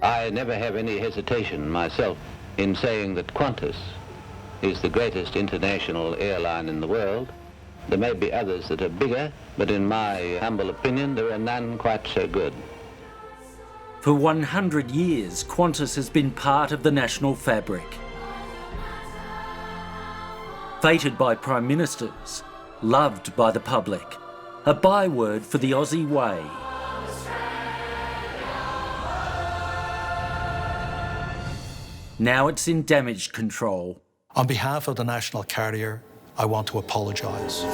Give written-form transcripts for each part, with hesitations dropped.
I never have any hesitation myself in saying that Qantas is the greatest international airline in the world. There may be others that are bigger, but in my humble opinion, there are none quite so good. For 100 years, Qantas has been part of the national fabric. Feted by prime ministers, loved by the public, a byword for the Aussie way. Now it's in damage control. On behalf of the national carrier, I want to apologise.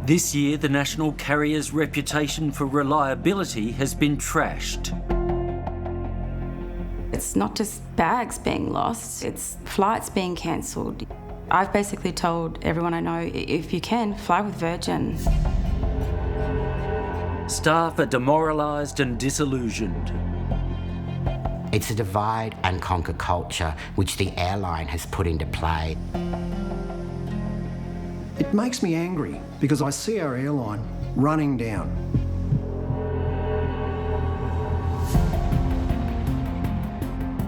This year, the national carrier's reputation for reliability has been trashed. It's not just bags being lost, it's flights being cancelled. I've basically told everyone I know, if you can, fly with Virgin. Staff are demoralised and disillusioned. It's a divide and conquer culture which the airline has put into play. It makes me angry because I see our airline running down.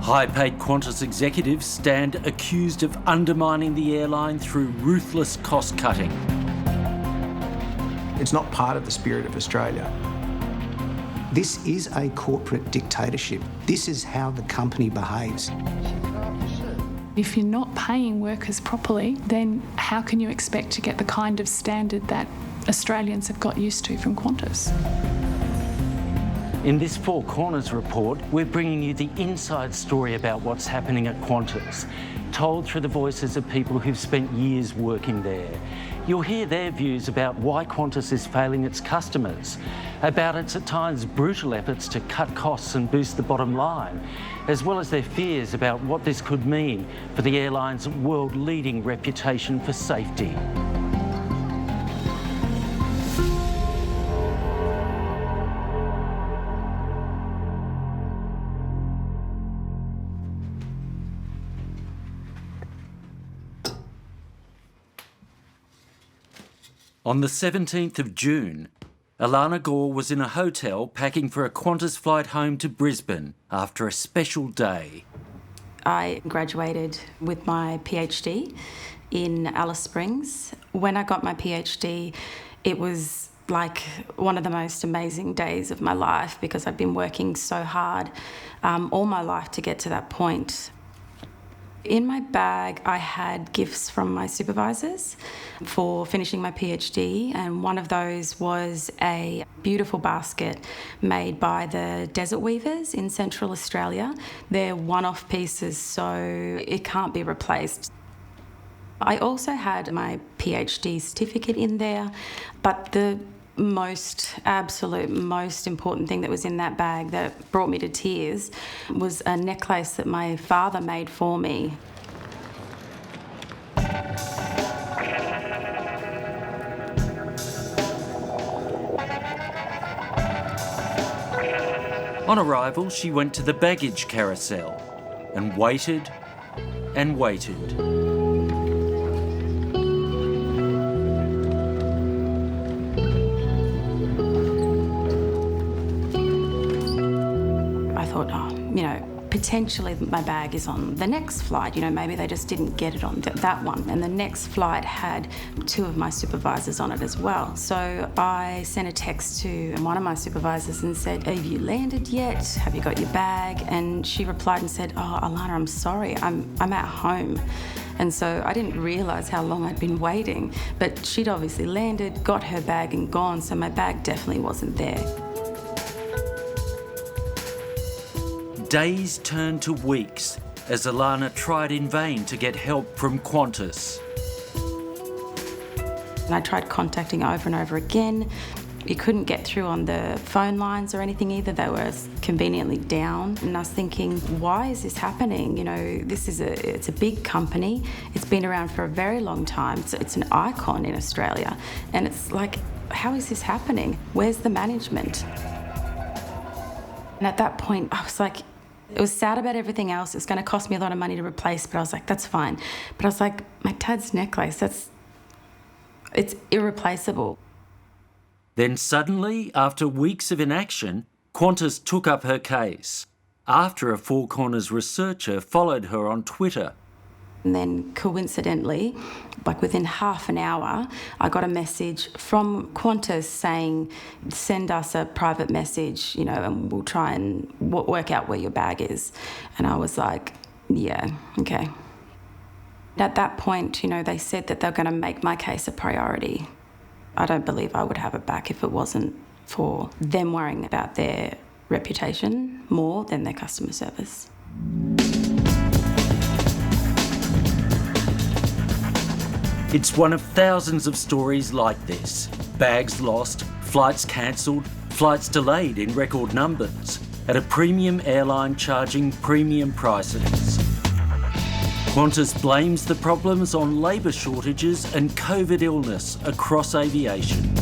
High-paid Qantas executives stand accused of undermining the airline through ruthless cost-cutting. It's not part of the spirit of Australia. This is a corporate dictatorship. This is how the company behaves. If you're not paying workers properly, then how can you expect to get the kind of standard that Australians have got used to from Qantas? In this Four Corners report, we're bringing you the inside story about what's happening at Qantas, told through the voices of people who've spent years working there. You'll hear their views about why Qantas is failing its customers, about its at times brutal efforts to cut costs and boost the bottom line, as well as their fears about what this could mean for the airline's world-leading reputation for safety. On the 17th of June, Alana Gore was in a hotel packing for a Qantas flight home to Brisbane after a special day. I graduated with my PhD in Alice Springs. When I got my PhD, it was like one of the most amazing days of my life because I'd been working so hard all my life to get to that point. In my bag, I had gifts from my supervisors for finishing my PhD, and one of those was a beautiful basket made by the Desert Weavers in Central Australia. They're one-off pieces, so it can't be replaced. I also had my PhD certificate in there, but the absolute most important thing that was in that bag that brought me to tears was a necklace that my father made for me. On arrival, she went to the baggage carousel and waited and waited. I thought, potentially my bag is on the next flight. Maybe they just didn't get it on that one. And the next flight had two of my supervisors on it as well. So I sent a text to one of my supervisors and said, have you landed yet? Have you got your bag? And she replied and said, oh, Alana, I'm sorry, I'm at home. And so I didn't realise how long I'd been waiting. But she'd obviously landed, got her bag and gone, so my bag definitely wasn't there. Days turned to weeks as Alana tried in vain to get help from Qantas. And I tried contacting over and over again. You couldn't get through on the phone lines or anything either. They were conveniently down. And I was thinking, why is this happening? It's a big company. It's been around for a very long time. It's an icon in Australia. And it's like, how is this happening? Where's the management? And at that point, I was like, it was sad about everything else. It was going to cost me a lot of money to replace, but I was like, that's fine. But I was like, my dad's necklace, it's irreplaceable. Then suddenly, after weeks of inaction, Qantas took up her case, after a Four Corners researcher followed her on Twitter. And then coincidentally, like within half an hour, I got a message from Qantas saying, send us a private message, and we'll try and work out where your bag is. And I was like, yeah, okay. At that point, they said that they're going to make my case a priority. I don't believe I would have it back if it wasn't for them worrying about their reputation more than their customer service. It's one of thousands of stories like this. Bags lost, flights cancelled, flights delayed in record numbers, at a premium airline charging premium prices. Qantas blames the problems on labour shortages and COVID illness across aviation.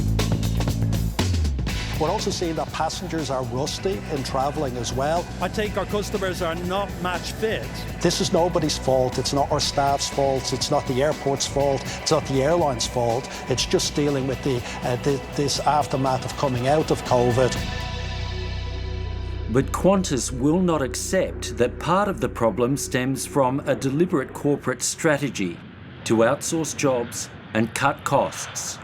We're also seeing that passengers are rusty in travelling as well. I think our customers are not match fit. This is nobody's fault. It's not our staff's fault. It's not the airport's fault. It's not the airline's fault. It's just dealing with this aftermath of coming out of COVID. But Qantas will not accept that part of the problem stems from a deliberate corporate strategy to outsource jobs and cut costs.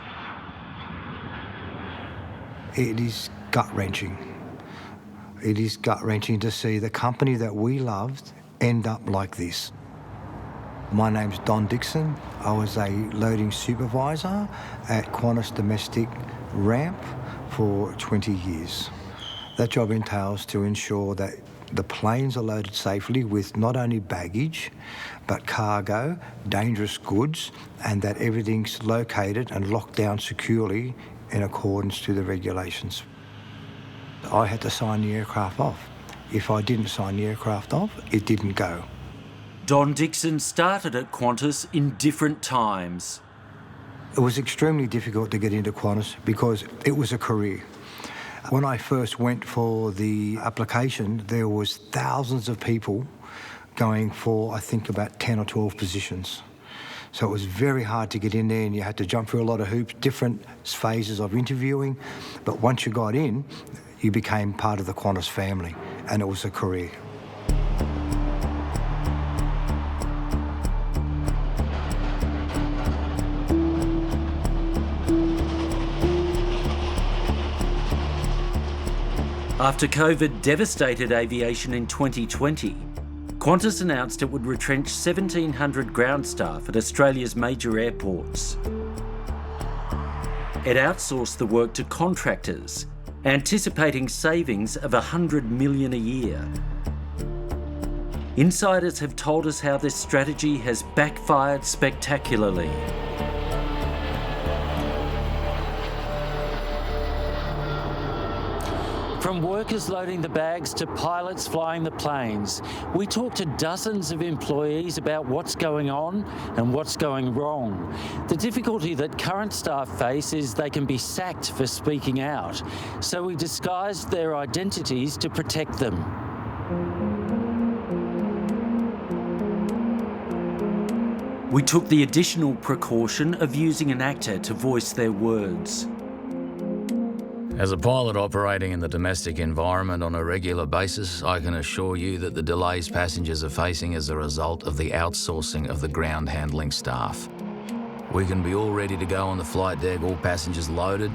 It is gut-wrenching. It is gut-wrenching to see the company that we loved end up like this. My name's Don Dixon. I was a loading supervisor at Qantas Domestic Ramp for 20 years. That job entails to ensure that the planes are loaded safely with not only baggage, but cargo, dangerous goods, and that everything's located and locked down securely in accordance to the regulations. I had to sign the aircraft off. If I didn't sign the aircraft off, it didn't go. Don Dixon started at Qantas in different times. It was extremely difficult to get into Qantas because it was a career. When I first went for the application, there was thousands of people going for, I think, about 10 or 12 positions. So it was very hard to get in there, and you had to jump through a lot of hoops, different phases of interviewing. But once you got in, you became part of the Qantas family, and it was a career. After COVID devastated aviation in 2020, Qantas announced it would retrench 1,700 ground staff at Australia's major airports. It outsourced the work to contractors, anticipating savings of $100 million a year. Insiders have told us how this strategy has backfired spectacularly. From workers loading the bags to pilots flying the planes, we talk to dozens of employees about what's going on and what's going wrong. The difficulty that current staff face is they can be sacked for speaking out, so we disguised their identities to protect them. We took the additional precaution of using an actor to voice their words. As a pilot operating in the domestic environment on a regular basis, I can assure you that the delays passengers are facing as a result of the outsourcing of the ground handling staff. We can be all ready to go on the flight deck, all passengers loaded,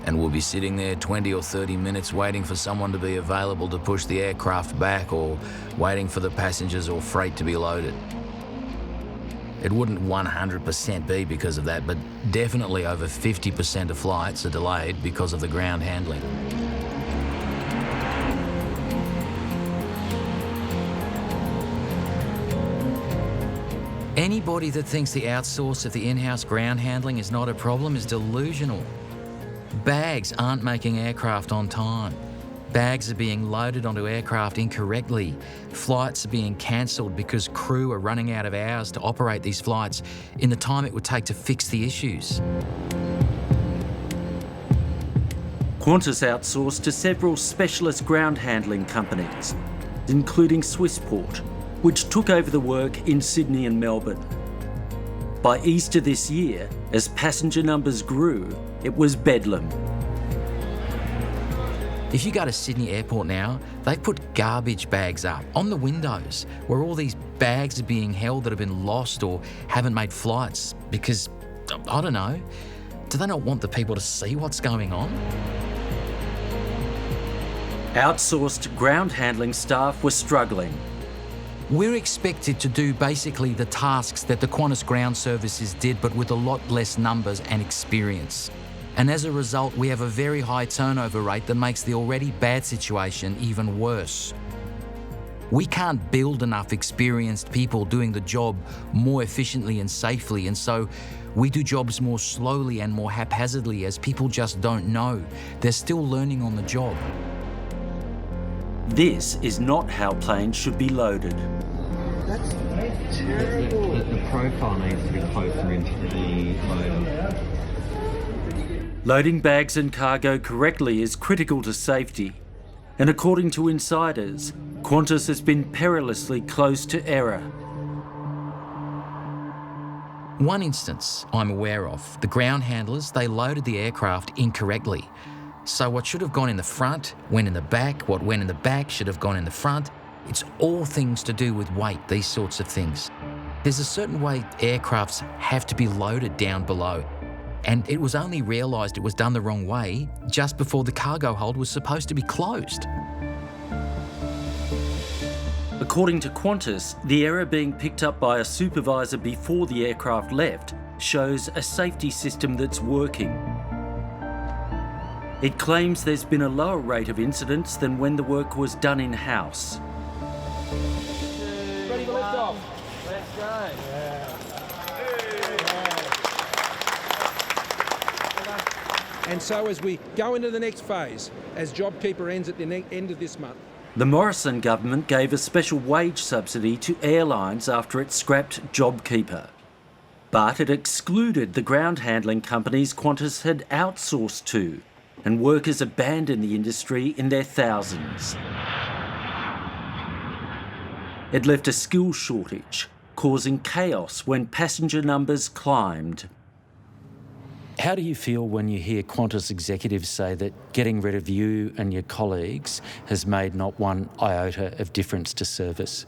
and we'll be sitting there 20 or 30 minutes waiting for someone to be available to push the aircraft back or waiting for the passengers or freight to be loaded. It wouldn't 100% be because of that, but definitely over 50% of flights are delayed because of the ground handling. Anybody that thinks the outsource of the in-house ground handling is not a problem is delusional. Bags aren't making aircraft on time. Bags are being loaded onto aircraft incorrectly. Flights are being cancelled because crew are running out of hours to operate these flights in the time it would take to fix the issues. Qantas outsourced to several specialist ground handling companies, including Swissport, which took over the work in Sydney and Melbourne. By Easter this year, as passenger numbers grew, it was bedlam. If you go to Sydney Airport now, they've put garbage bags up on the windows where all these bags are being held that have been lost or haven't made flights because, I don't know, do they not want the people to see what's going on? Outsourced ground handling staff were struggling. We're expected to do basically the tasks that the Qantas ground services did, but with a lot less numbers and experience. And as a result, we have a very high turnover rate that makes the already bad situation even worse. We can't build enough experienced people doing the job more efficiently and safely, and so we do jobs more slowly and more haphazardly as people just don't know. They're still learning on the job. This is not how planes should be loaded. That's terrible. The profile needs to be closer into the loader. Loading bags and cargo correctly is critical to safety, and according to insiders, Qantas has been perilously close to error. One instance I'm aware of, the ground handlers, they loaded the aircraft incorrectly. So what should have gone in the front went in the back, what went in the back should have gone in the front. It's all things to do with weight, these sorts of things. There's a certain way aircrafts have to be loaded down below. And it was only realised it was done the wrong way just before the cargo hold was supposed to be closed. According to Qantas, the error being picked up by a supervisor before the aircraft left shows a safety system that's working. It claims there's been a lower rate of incidents than when the work was done in-house. Ready for lift-off? Let's go. And so as we go into the next phase, as JobKeeper ends at the end of this month. The Morrison government gave a special wage subsidy to airlines after it scrapped JobKeeper. But it excluded the ground handling companies Qantas had outsourced to, and workers abandoned the industry in their thousands. It left a skills shortage, causing chaos when passenger numbers climbed. How do you feel when you hear Qantas executives say that getting rid of you and your colleagues has made not one iota of difference to service?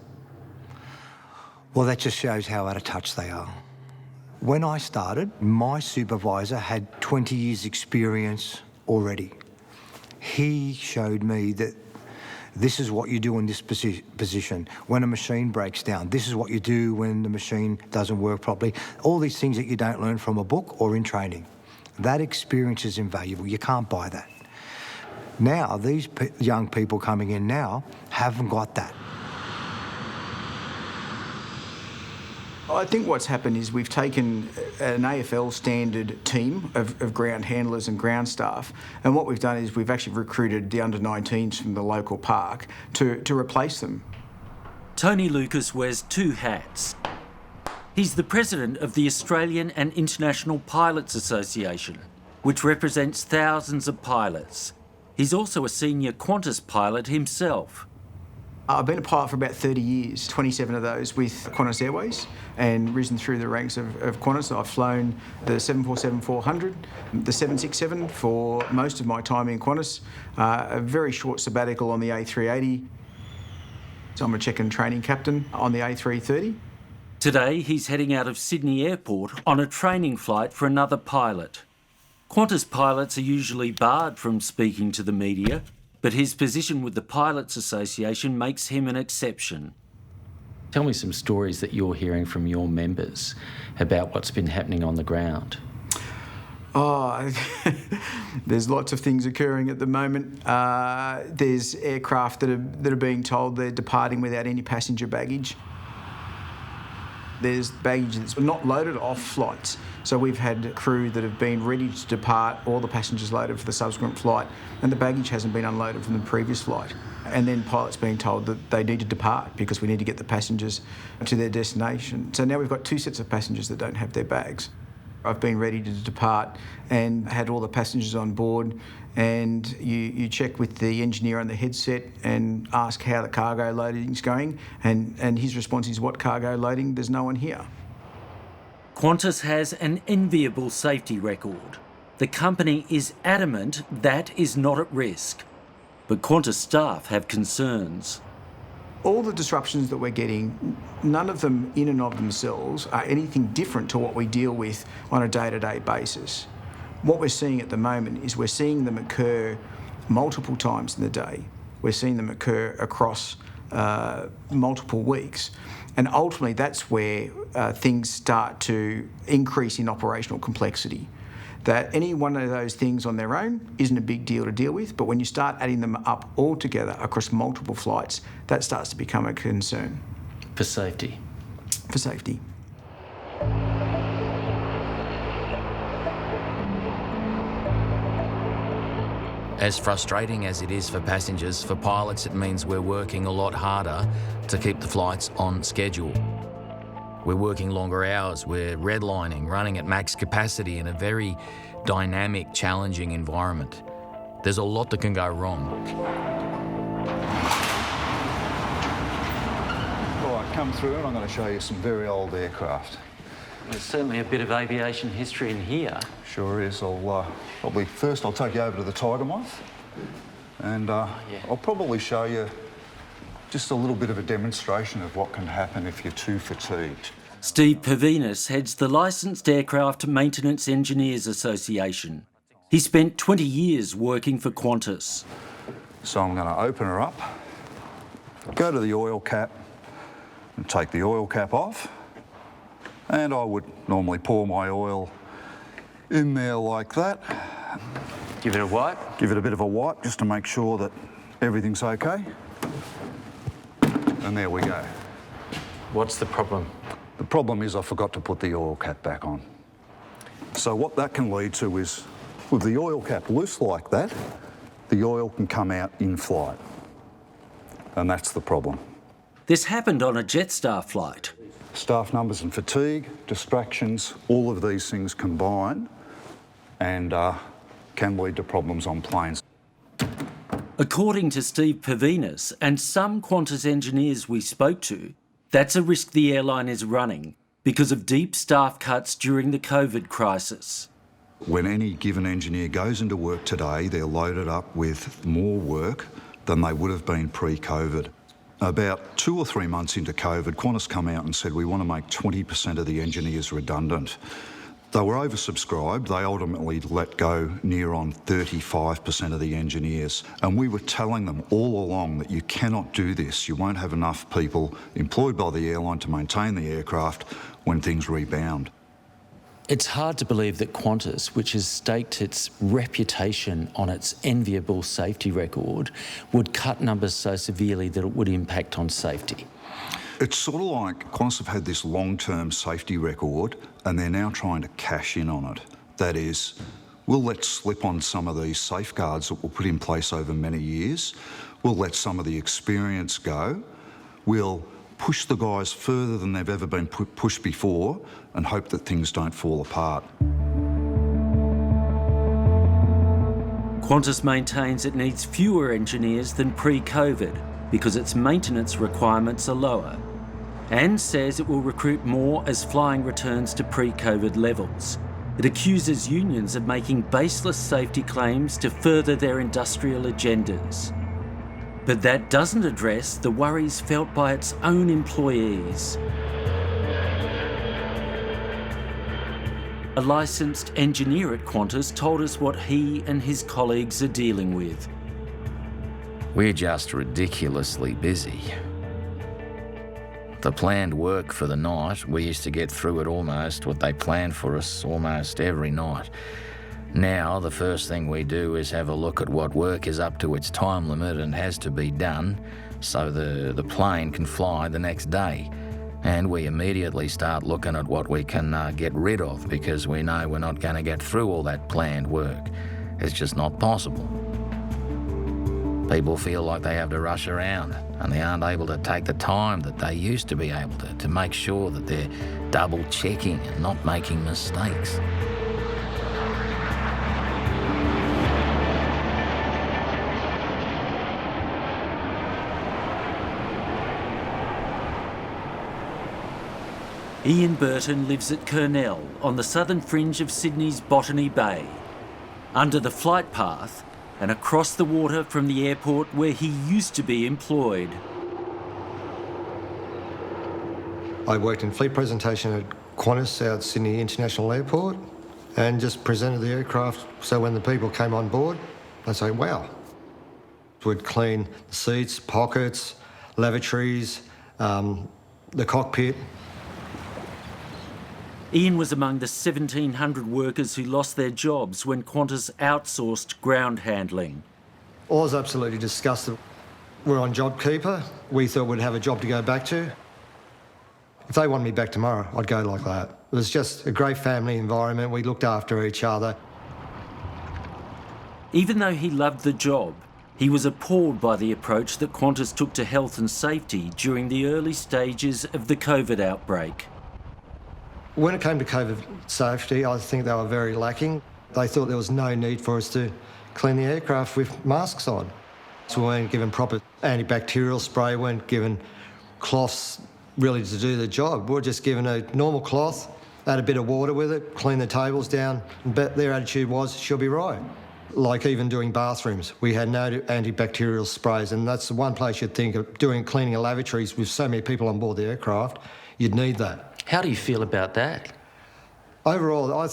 Well, that just shows how out of touch they are. When I started, my supervisor had 20 years' experience already. He showed me that this is what you do in this position. When a machine breaks down, this is what you do when the machine doesn't work properly. All these things that you don't learn from a book or in training. That experience is invaluable. You can't buy that. Now, these young people coming in now haven't got that. I think what's happened is we've taken an AFL standard team of ground handlers and ground staff, and what we've done is we've actually recruited the under-19s from the local park to replace them. Tony Lucas wears two hats. He's the president of the Australian and International Pilots Association, which represents thousands of pilots. He's also a senior Qantas pilot himself. I've been a pilot for about 30 years, 27 of those with Qantas Airways, and risen through the ranks of Qantas. I've flown the 747-400, the 767 for most of my time in Qantas, a very short sabbatical on the A380. So I'm a check and training captain on the A330. Today, he's heading out of Sydney Airport on a training flight for another pilot. Qantas pilots are usually barred from speaking to the media, but his position with the Pilots Association makes him an exception. Tell me some stories that you're hearing from your members about what's been happening on the ground. Oh, there's lots of things occurring at the moment. There's aircraft that are being told they're departing without any passenger baggage. There's baggage that's not loaded off flights. So we've had crew that have been ready to depart, all the passengers loaded for the subsequent flight, and the baggage hasn't been unloaded from the previous flight. And then pilots being told that they need to depart because we need to get the passengers to their destination. So now we've got two sets of passengers that don't have their bags. I've been ready to depart and had all the passengers on board, and you check with the engineer on the headset and ask how the cargo loading's going, and his response is, "What cargo loading? There's no one here." Qantas has an enviable safety record. The company is adamant that is not at risk. but Qantas staff have concerns. All the disruptions that we're getting, none of them in and of themselves are anything different to what we deal with on a day-to-day basis. What we're seeing at the moment is we're seeing them occur multiple times in the day. We're seeing them occur across multiple weeks. And ultimately, that's where things start to increase in operational complexity. That any one of those things on their own isn't a big deal to deal with, but when you start adding them up all together across multiple flights, that starts to become a concern. For safety. For safety. As frustrating as it is for passengers, for pilots it means we're working a lot harder to keep the flights on schedule. We're working longer hours, we're redlining, running at max capacity in a very dynamic, challenging environment. There's a lot that can go wrong. All right, come through and I'm going to show you some very old aircraft. There's certainly a bit of aviation history in here. Sure is. I'll take you over to the Tiger Moth and I'll probably show you just a little bit of a demonstration of what can happen if you're too fatigued. Steve Pavinas heads the Licensed Aircraft Maintenance Engineers Association. He spent 20 years working for Qantas. So I'm going to open her up, go to the oil cap and take the oil cap off. And I would normally pour my oil in there like that. Give it a wipe? Give it a bit of a wipe just to make sure that everything's okay. And there we go. What's the problem? The problem is I forgot to put the oil cap back on. So what that can lead to is, with the oil cap loose like that, the oil can come out in flight. And that's the problem. This happened on a Jetstar flight. Staff numbers and fatigue, distractions, all of these things combine and can lead to problems on planes. According to Steve Pavinas and some Qantas engineers we spoke to, that's a risk the airline is running because of deep staff cuts during the COVID crisis. When any given engineer goes into work today, they're loaded up with more work than they would have been pre-COVID. About 2 or 3 months into COVID, Qantas come out and said we want to make 20% of the engineers redundant. They were oversubscribed. They ultimately let go near on 35% of the engineers. And we were telling them all along that you cannot do this. You won't have enough people employed by the airline to maintain the aircraft when things rebound. It's hard to believe that Qantas, which has staked its reputation on its enviable safety record, would cut numbers so severely that it would impact on safety. It's sort of like Qantas have had this long-term safety record and they're now trying to cash in on it. That is, we'll let slip on some of these safeguards that were put in place over many years. We'll let some of the experience go. We'll push the guys further than they've ever been pushed before and hope that things don't fall apart. Qantas maintains it needs fewer engineers than pre-COVID because its maintenance requirements are lower, and says it will recruit more as flying returns to pre-COVID levels. It accuses unions of making baseless safety claims to further their industrial agendas. But that doesn't address the worries felt by its own employees. A licensed engineer at Qantas told us what he and his colleagues are dealing with. We're just ridiculously busy. The planned work for the night, we used to get through it almost, what they planned for us almost every night. Now, the first thing we do is have a look at what work is up to its time limit and has to be done so the plane can fly the next day. And we immediately start looking at what we can get rid of because we know we're not going to get through all that planned work. It's just not possible. People feel like they have to rush around and they aren't able to take the time that they used to be able to make sure that they're double checking and not making mistakes. Ian Burton lives at Kurnell on the southern fringe of Sydney's Botany Bay. Under the flight path, and across the water from the airport where he used to be employed. I worked in fleet presentation at Qantas out Sydney International Airport and just presented the aircraft, so when the people came on board, they'd say, wow. We'd clean the seats, pockets, lavatories, the cockpit. Ian was among the 1,700 workers who lost their jobs when Qantas outsourced ground handling. I was absolutely disgusted. We're on JobKeeper. We thought we'd have a job to go back to. If they wanted me back tomorrow, I'd go like that. It was just a great family environment. We looked after each other. Even though he loved the job, he was appalled by the approach that Qantas took to health and safety during the early stages of the COVID outbreak. When it came to COVID safety, I think they were very lacking. They thought there was no need for us to clean the aircraft with masks on. So we weren't given proper antibacterial spray, weren't given cloths really to do the job. We were just given a normal cloth, add a bit of water with it, clean the tables down, but their attitude was, she'll be right. Like even doing bathrooms, we had no antibacterial sprays, and that's the one place you'd think of cleaning of lavatories with so many people on board the aircraft, you'd need that. How do you feel about that? Overall, I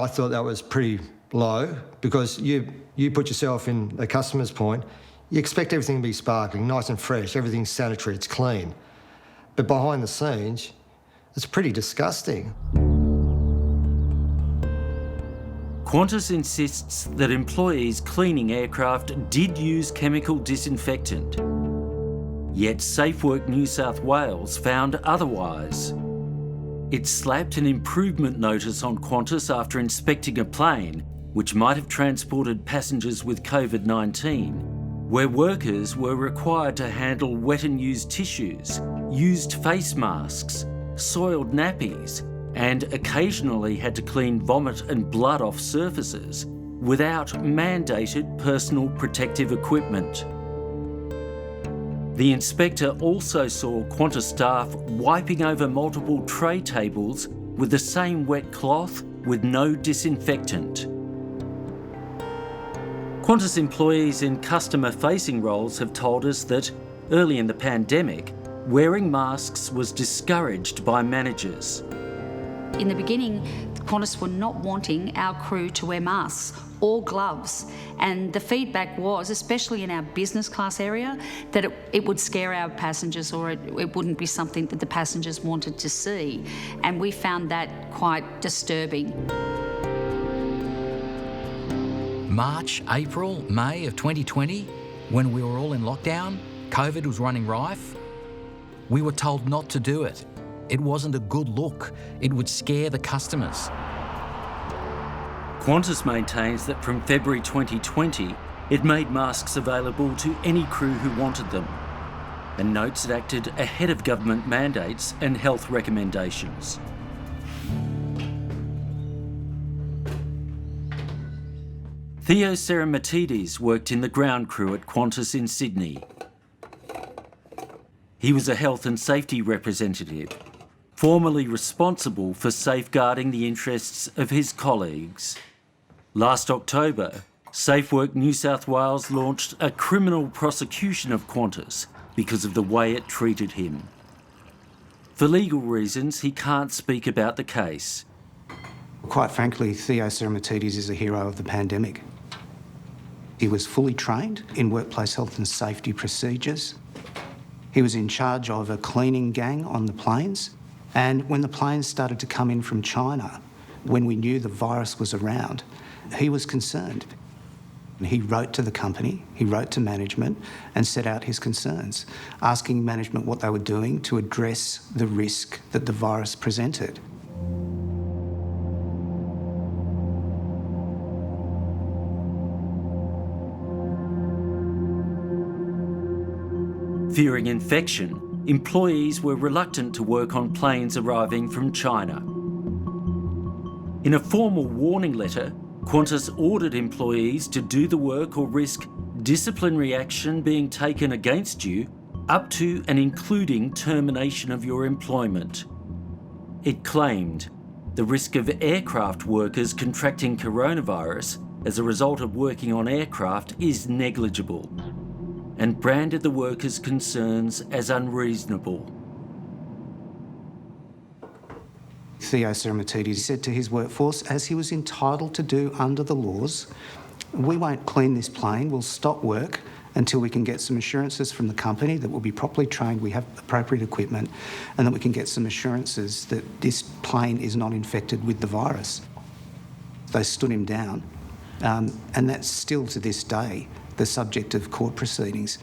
thought that was pretty low, because you put yourself in the customer's point, you expect everything to be sparkling, nice and fresh, everything's sanitary, it's clean. But behind the scenes, it's pretty disgusting. Qantas insists that employees cleaning aircraft did use chemical disinfectant. Yet SafeWork New South Wales found otherwise. It slapped an improvement notice on Qantas after inspecting a plane, which might have transported passengers with COVID-19, where workers were required to handle wet and used tissues, used face masks, soiled nappies, and occasionally had to clean vomit and blood off surfaces without mandated personal protective equipment. The inspector also saw Qantas staff wiping over multiple tray tables with the same wet cloth with no disinfectant. Qantas employees in customer-facing roles have told us that early in the pandemic, wearing masks was discouraged by managers. In the beginning, Qantas were not wanting our crew to wear masks or gloves, and the feedback was, especially in our business class area, that it would scare our passengers, or it wouldn't be something that the passengers wanted to see, and we found that quite disturbing. March, April, May of 2020, when we were all in lockdown, COVID was running rife, we were told not to do it. It wasn't a good look. It would scare the customers. Qantas maintains that from February 2020, it made masks available to any crew who wanted them, and notes it acted ahead of government mandates and health recommendations. Theo Serematidis worked in the ground crew at Qantas in Sydney. He was a health and safety representative, formally responsible for safeguarding the interests of his colleagues. Last October, SafeWork New South Wales launched a criminal prosecution of Qantas because of the way it treated him. For legal reasons, he can't speak about the case. Quite frankly, Theo Serematidis is a hero of the pandemic. He was fully trained in workplace health and safety procedures. He was in charge of a cleaning gang on the planes. And when the planes started to come in from China, when we knew the virus was around, he was concerned. He wrote to the company, he wrote to management and set out his concerns, asking management what they were doing to address the risk that the virus presented. Fearing infection, employees were reluctant to work on planes arriving from China. In a formal warning letter, Qantas ordered employees to do the work or risk disciplinary action being taken against you, up to and including termination of your employment. It claimed, the risk of aircraft workers contracting coronavirus as a result of working on aircraft is negligible, and branded the workers' concerns as unreasonable. Theo Ceramatides said to his workforce, as he was entitled to do under the laws, we won't clean this plane, we'll stop work until we can get some assurances from the company that we'll be properly trained, we have appropriate equipment, and that we can get some assurances that this plane is not infected with the virus. They stood him down, and that's still to this day the subject of court proceedings.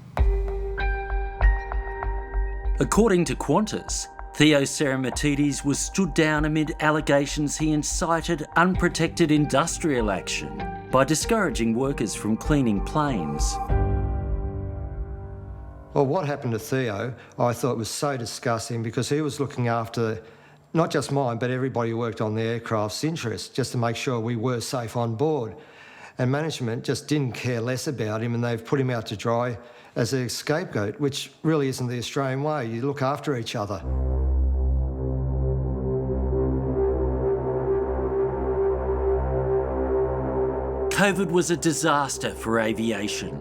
According to Qantas, Theo Ceramatides was stood down amid allegations he incited unprotected industrial action by discouraging workers from cleaning planes. Well, what happened to Theo, I thought was so disgusting because he was looking after not just mine, but everybody who worked on the aircraft's interests, just to make sure we were safe on board. And management just didn't care less about him, and they've put him out to dry as a scapegoat, which really isn't the Australian way. You look after each other. COVID was a disaster for aviation.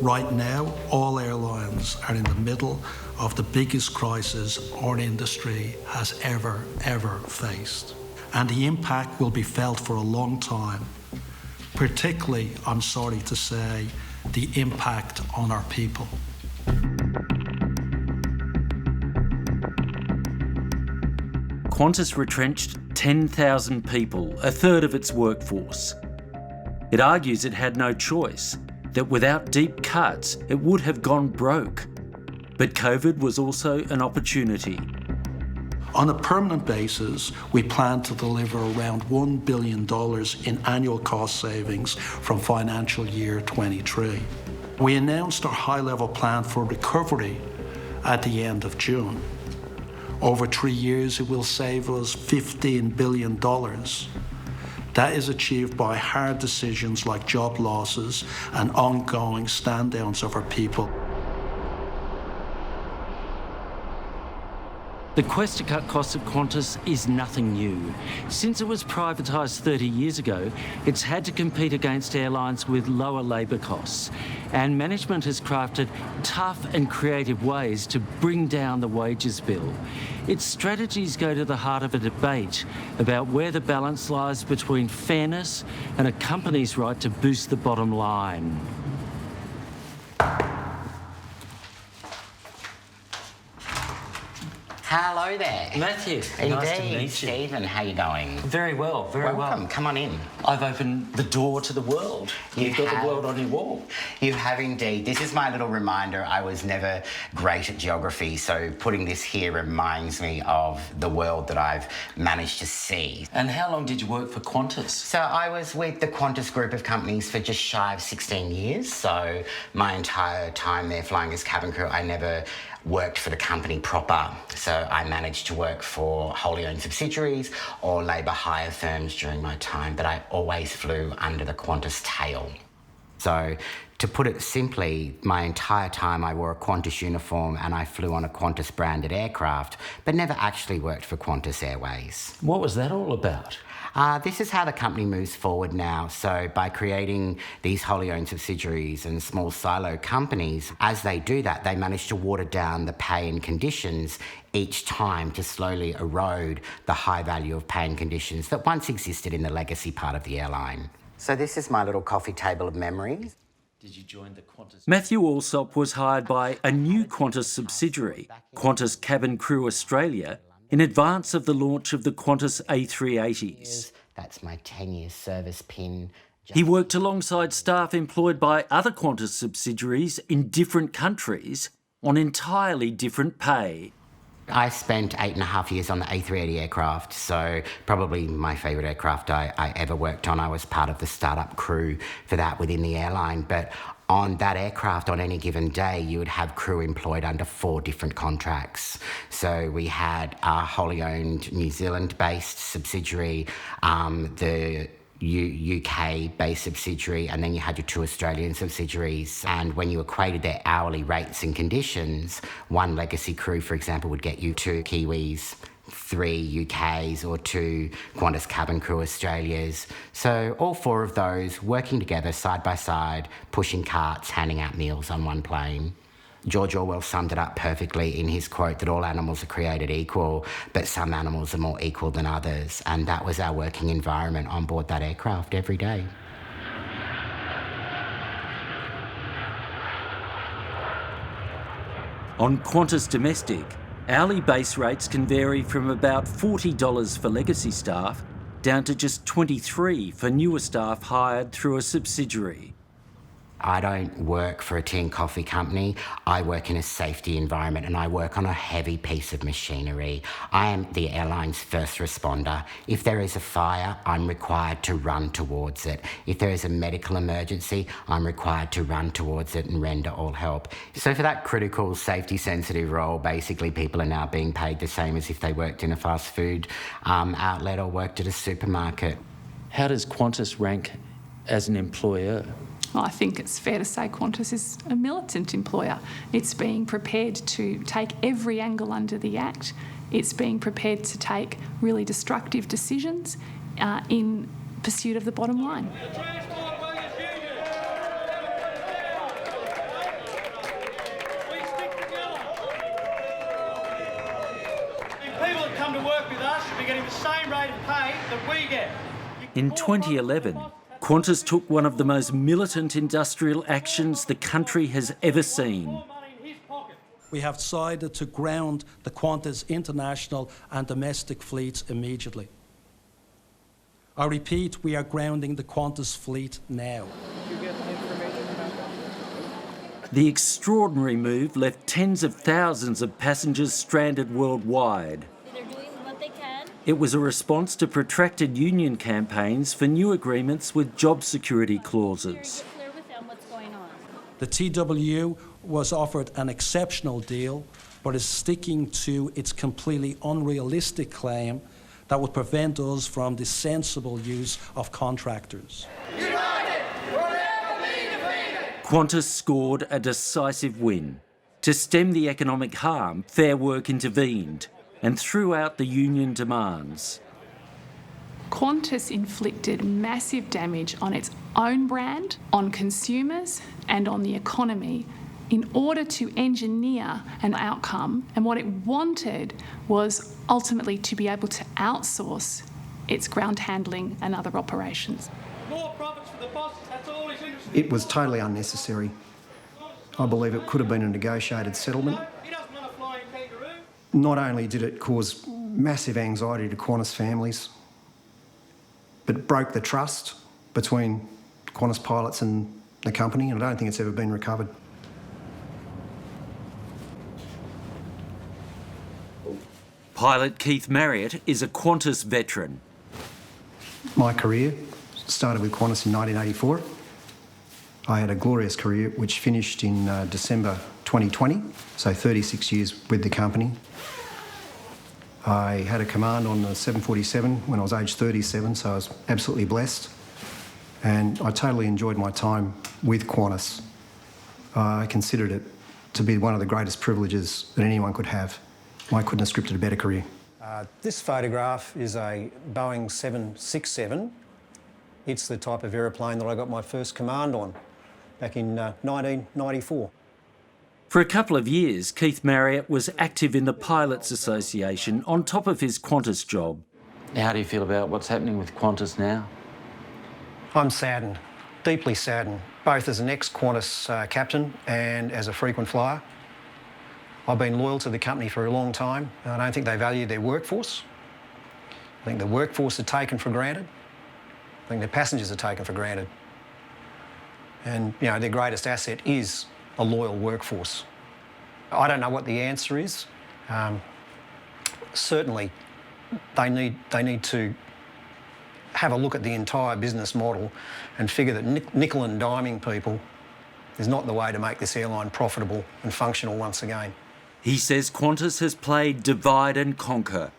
Right now, all airlines are in the middle of the biggest crisis our industry has ever faced. And the impact will be felt for a long time. Particularly, I'm sorry to say, the impact on our people. Qantas retrenched 10,000 people, a third of its workforce. It argues it had no choice, that without deep cuts, it would have gone broke. But COVID was also an opportunity. On a permanent basis, we plan to deliver around $1 billion in annual cost savings from financial year 23. We announced our high-level plan for recovery at the end of June. Over 3 years, it will save us $15 billion. That is achieved by hard decisions like job losses and ongoing stand-downs of our people. The quest to cut costs at Qantas is nothing new. Since it was privatised 30 years ago, it's had to compete against airlines with lower labour costs. And management has crafted tough and creative ways to bring down the wages bill. Its strategies go to the heart of a debate about where the balance lies between fairness and a company's right to boost the bottom line. Hello there. Matthew, Indeed. nice to meet you. Stephen, how you going? Very well, very well. Welcome, come on in. I've opened the door to the world. You've got the world on your wall. You have indeed. This is my little reminder. I was never great at geography, so putting this here reminds me of the world that I've managed to see. And how long did you work for Qantas? So I was with the Qantas group of companies for just shy of 16 years. So my entire time there flying as cabin crew, I never worked for the company proper. So I managed to work for wholly owned subsidiaries or labour hire firms during my time, but I always flew under the Qantas tail. So to put it simply, my entire time I wore a Qantas uniform and I flew on a Qantas branded aircraft, but never actually worked for Qantas Airways. What was that all about? This is how the company moves forward now. So by creating these wholly owned subsidiaries and small silo companies, as they do that, they manage to water down the pay and conditions each time to slowly erode the high value of pay and conditions that once existed in the legacy part of the airline. So this is my little coffee table of memories. Did you join the Qantas? Matthew Alsop was hired by a new Qantas subsidiary, Qantas Cabin Crew Australia, in advance of the launch of the Qantas A380s. That's my 10-year service pin. He worked alongside staff employed by other Qantas subsidiaries in different countries on entirely different pay. I spent 8.5 years on the A380 aircraft, so probably my favourite aircraft I ever worked on. I was part of the startup crew for that within the airline, but on that aircraft on any given day, you would have crew employed under 4 different contracts. So we had a wholly owned New Zealand-based subsidiary, the UK-based subsidiary, and then you had your 2 Australian subsidiaries. And when you equated their hourly rates and conditions, one legacy crew, for example, would get you 2 Kiwis, 3 UKs or 2 Qantas cabin crew Australias. So all 4 of those working together side by side, pushing carts, handing out meals on one plane. George Orwell summed it up perfectly in his quote that all animals are created equal, but some animals are more equal than others. And that was our working environment on board that aircraft every day. On Qantas Domestic, hourly base rates can vary from about $40 for legacy staff down to just $23 for newer staff hired through a subsidiary. I don't work for a tea and coffee company. I work in a safety environment and I work on a heavy piece of machinery. I am the airline's first responder. If there is a fire, I'm required to run towards it. If there is a medical emergency, I'm required to run towards it and render all help. So for that critical, safety-sensitive role, basically people are now being paid the same as if they worked in a fast food outlet or worked at a supermarket. How does Qantas rank as an employer? I think it's fair to say Qantas is a militant employer. It's being prepared to take every angle under the Act. It's being prepared to take really destructive decisions in pursuit of the bottom line. People that come to work with us should be getting the same rate of pay that we get. In 2011, Qantas took one of the most militant industrial actions the country has ever seen. We have decided to ground the Qantas international and domestic fleets immediately. I repeat, we are grounding the Qantas fleet now. The extraordinary move left tens of thousands of passengers stranded worldwide. It was a response to protracted union campaigns for new agreements with job security clauses. The TWU was offered an exceptional deal, but is sticking to its completely unrealistic claim that would prevent us from the sensible use of contractors. Qantas scored a decisive win. To stem the economic harm, Fair Work intervened and threw out the union demands. Qantas inflicted massive damage on its own brand, on consumers and on the economy in order to engineer an outcome, and what it wanted was ultimately to be able to outsource its ground handling and other operations. More profits for the boss, that's all he's interested in. It was totally unnecessary. I believe it could have been a negotiated settlement. He doesn't want a flying kangaroo. Not only did it cause massive anxiety to Qantas families, but it broke the trust between Qantas pilots and the company, and I don't think it's ever been recovered. Pilot Keith Marriott is a Qantas veteran. My career started with Qantas in 1984. I had a glorious career which finished in December 2020, so 36 years with the company. I had a command on the 747 when I was aged 37, so I was absolutely blessed. And I totally enjoyed my time with Qantas. I considered it to be one of the greatest privileges that anyone could have. I couldn't have scripted a better career. This photograph is a Boeing 767. It's the type of aeroplane that I got my first command on back in 1994. For a couple of years, Keith Marriott was active in the Pilots Association on top of his Qantas job. How do you feel about what's happening with Qantas now? I'm saddened, deeply saddened, both as an ex-Qantas captain and as a frequent flyer. I've been loyal to the company for a long time. I don't think they value their workforce. I think the workforce are taken for granted. I think the passengers are taken for granted. And, you know, their greatest asset is a loyal workforce. I don't know what the answer is. Certainly, they need to have a look at the entire business model and figure that nickel and diming people is not the way to make this airline profitable and functional once again. He says Qantas has played divide and conquer.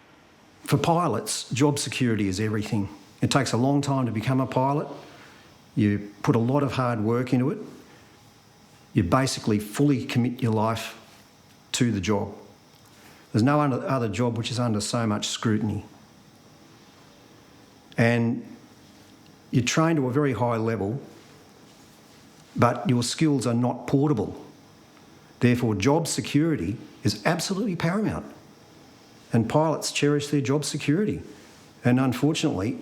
For pilots, job security is everything. It takes a long time to become a pilot. You put a lot of hard work into it. You basically fully commit your life to the job. There's no other job which is under so much scrutiny. And you're trained to a very high level, but your skills are not portable. Therefore, job security is absolutely paramount. And pilots cherish their job security. And unfortunately,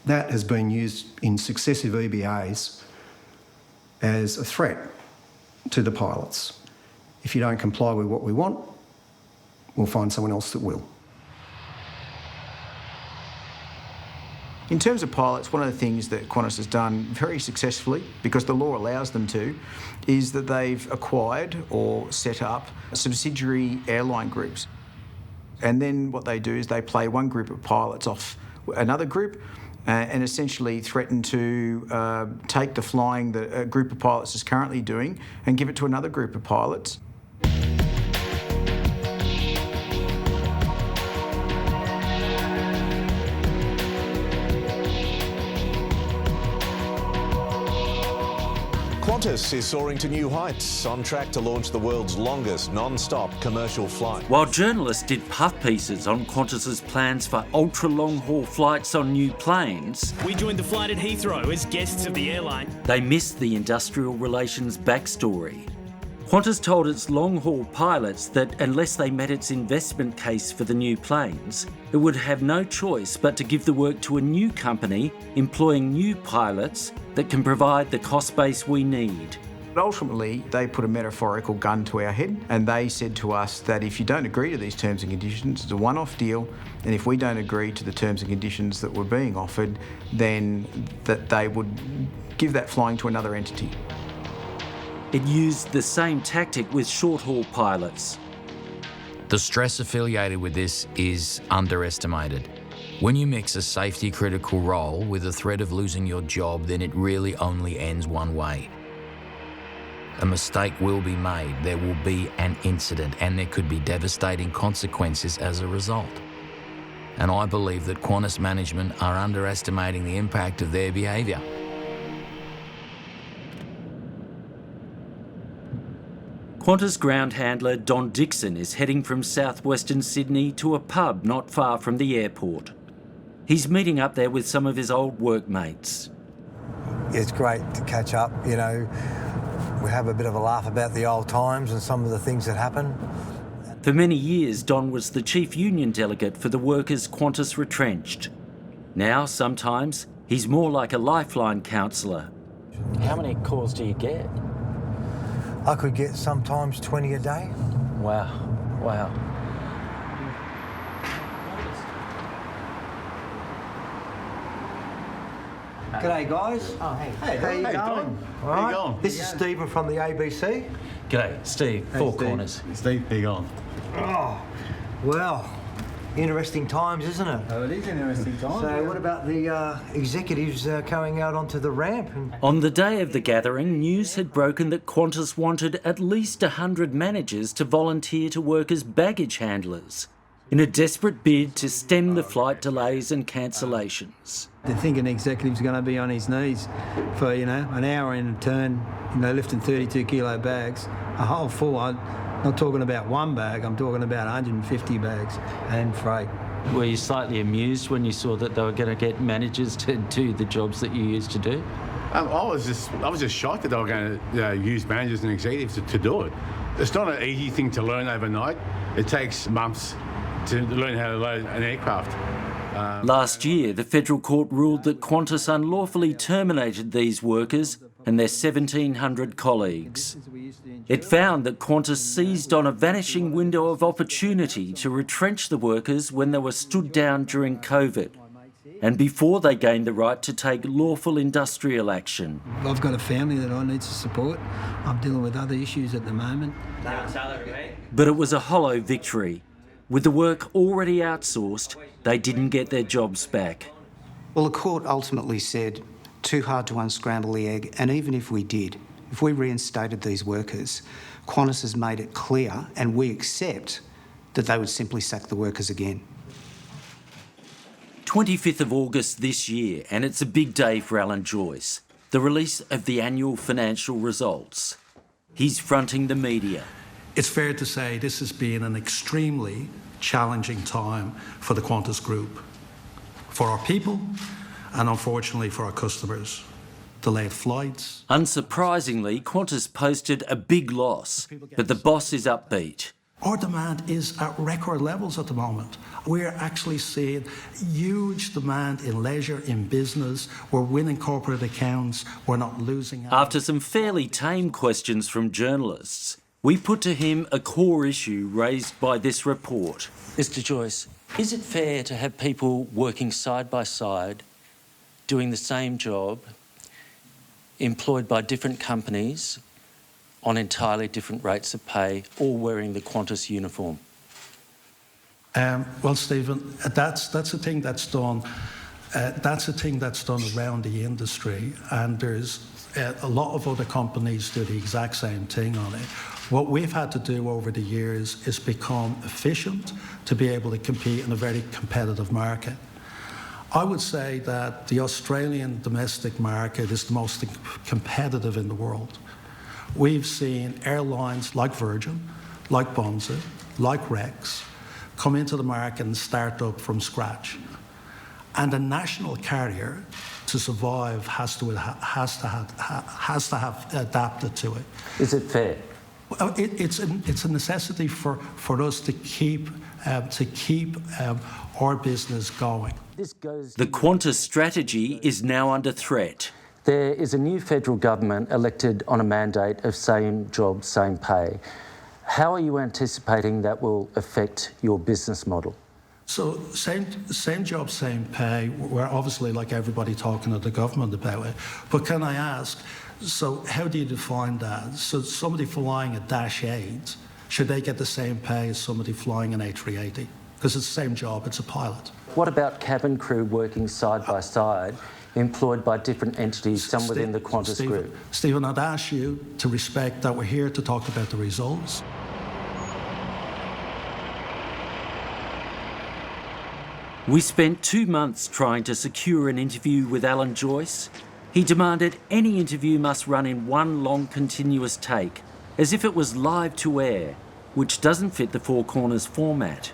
that has been used in successive EBAs as a threat to the pilots. If you don't comply with what we want, we'll find someone else that will. In terms of pilots, one of the things that Qantas has done very successfully, because the law allows them to, is that they've acquired or set up subsidiary airline groups. And then what they do is they play one group of pilots off another group and essentially threaten to take the flying that a group of pilots is currently doing and give it to another group of pilots. Qantas is soaring to new heights, on track to launch the world's longest non-stop commercial flight. While journalists did puff pieces on Qantas's plans for ultra-long-haul flights on new planes, we joined the flight at Heathrow as guests of the airline. They missed the industrial relations backstory. Qantas told its long-haul pilots that unless they met its investment case for the new planes, it would have no choice but to give the work to a new company employing new pilots that can provide the cost base we need. Ultimately, they put a metaphorical gun to our head and they said to us that if you don't agree to these terms and conditions, it's a one-off deal, and if we don't agree to the terms and conditions that were being offered, then that they would give that flying to another entity. It used the same tactic with short-haul pilots. The stress affiliated with this is underestimated. When you mix a safety-critical role with the threat of losing your job, then it really only ends one way. A mistake will be made, there will be an incident, and there could be devastating consequences as a result. And I believe that Qantas management are underestimating the impact of their behaviour. Qantas ground handler Don Dixon is heading from southwestern Sydney to a pub not far from the airport. He's meeting up there with some of his old workmates. It's great to catch up, you know. We have a bit of a laugh about the old times and some of the things that happen. For many years, Don was the chief union delegate for the workers Qantas retrenched. Now, sometimes, he's more like a lifeline counsellor. How many calls do you get? I could get sometimes 20 a day. Wow, wow. G'day guys. Oh, hey. Hey, how you going? Don. All How right. you going? This is Stephen from the ABC. G'day, Steve, Hey, Four Steve. Corners. Steve, big on. Oh, well, interesting times, isn't it? Oh, it is an interesting time. So what about the executives going out onto the ramp? On the day of the gathering, news had broken that Qantas wanted at least 100 managers to volunteer to work as baggage handlers in a desperate bid to stem the flight delays and cancellations. To think an executive's going to be on his knees for, you know, an hour in a turn, you know, lifting 32 kilo bags, a whole full, I'm not talking about one bag, I'm talking about 150 bags and freight. Were you slightly amused when you saw that they were going to get managers to do the jobs that you used to do? I was just shocked that they were going to use managers and executives to do it. It's not an easy thing to learn overnight. It takes months to learn how to load an aircraft. Last year, the federal court ruled that Qantas unlawfully terminated these workers and their 1,700 colleagues. It found that Qantas seized on a vanishing window of opportunity to retrench the workers when they were stood down during COVID and before they gained the right to take lawful industrial action. I've got a family that I need to support. I'm dealing with other issues at the moment. But it was a hollow victory. With the work already outsourced, they didn't get their jobs back. Well, the court ultimately said, too hard to unscramble the egg, and even if we did, if we reinstated these workers, Qantas has made it clear, and we accept, that they would simply sack the workers again. 25th of August this year, and it's a big day for Alan Joyce, the release of the annual financial results. He's fronting the media. It's fair to say this has been an extremely challenging time for the Qantas Group, for our people, and unfortunately for our customers. Delayed flights. Unsurprisingly, Qantas posted a big loss, but the boss is upbeat. Our demand is at record levels at the moment. We're actually seeing huge demand in leisure, in business. We're winning corporate accounts. We're not losing out. After some fairly tame questions from journalists, we put to him a core issue raised by this report. Mr. Joyce, is it fair to have people working side by side, doing the same job, employed by different companies on entirely different rates of pay, all wearing the Qantas uniform? Well, Stephen, that's a thing that's done. That's a thing that's done around the industry, and there's a lot of other companies do the exact same thing on it. What we've had to do over the years is become efficient to be able to compete in a very competitive market. I would say that the Australian domestic market is the most competitive in the world. We've seen airlines like Virgin, like Bonza, like Rex, come into the market and start up from scratch. And a national carrier, to survive, has to have adapted to it. Is it fair? It's a necessity for us to keep our business going. The Qantas strategy is now under threat. There is a new federal government elected on a mandate of same job, same pay. How are you anticipating that will affect your business model? So same job, same pay. We're obviously, like everybody, talking to the government about it. But can I ask, so how do you define that? So somebody flying a Dash 8, should they get the same pay as somebody flying an A380? Because it's the same job, it's a pilot. What about cabin crew working side by side, employed by different entities, some within the Qantas group? Stephen, I'd ask you to respect that we're here to talk about the results. We spent 2 months trying to secure an interview with Alan Joyce. He demanded any interview must run in one long continuous take, as if it was live to air, which doesn't fit the Four Corners format.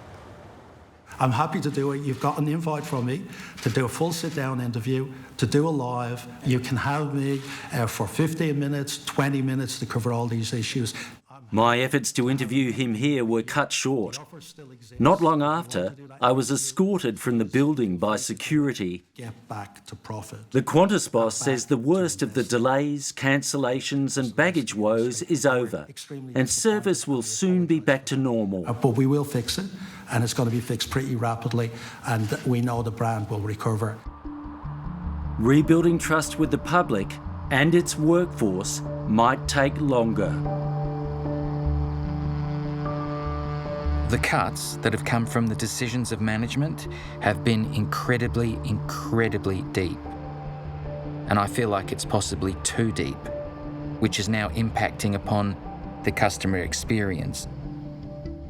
I'm happy to do it. You've got an invite from me to do a full sit-down interview, to do a live. You can have me for 15 minutes, 20 minutes to cover all these issues. My efforts to interview him here were cut short. Not long after, I was escorted from the building by security. Get back to profit. The Qantas boss says the worst of the delays, cancellations and baggage woes is over, and service will soon be back to normal. But we will fix it, and it's going to be fixed pretty rapidly, and we know the brand will recover. Rebuilding trust with the public and its workforce might take longer. The cuts that have come from the decisions of management have been incredibly, incredibly deep. And I feel like it's possibly too deep, which is now impacting upon the customer experience.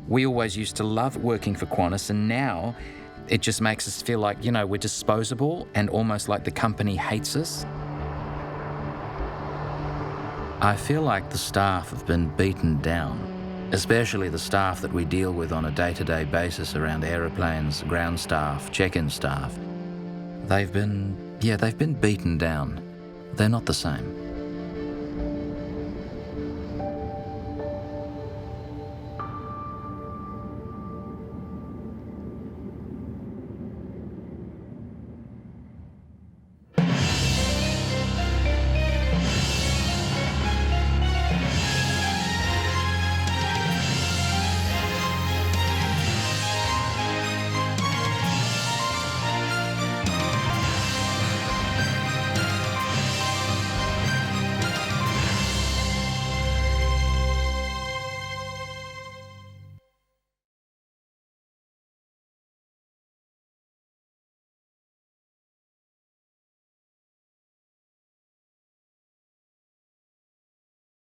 We always used to love working for Qantas, and now it just makes us feel like, we're disposable and almost like the company hates us. I feel like the staff have been beaten down. Especially the staff that we deal with on a day-to-day basis around aeroplanes, ground staff, check-in staff. They've been beaten down. They're not the same.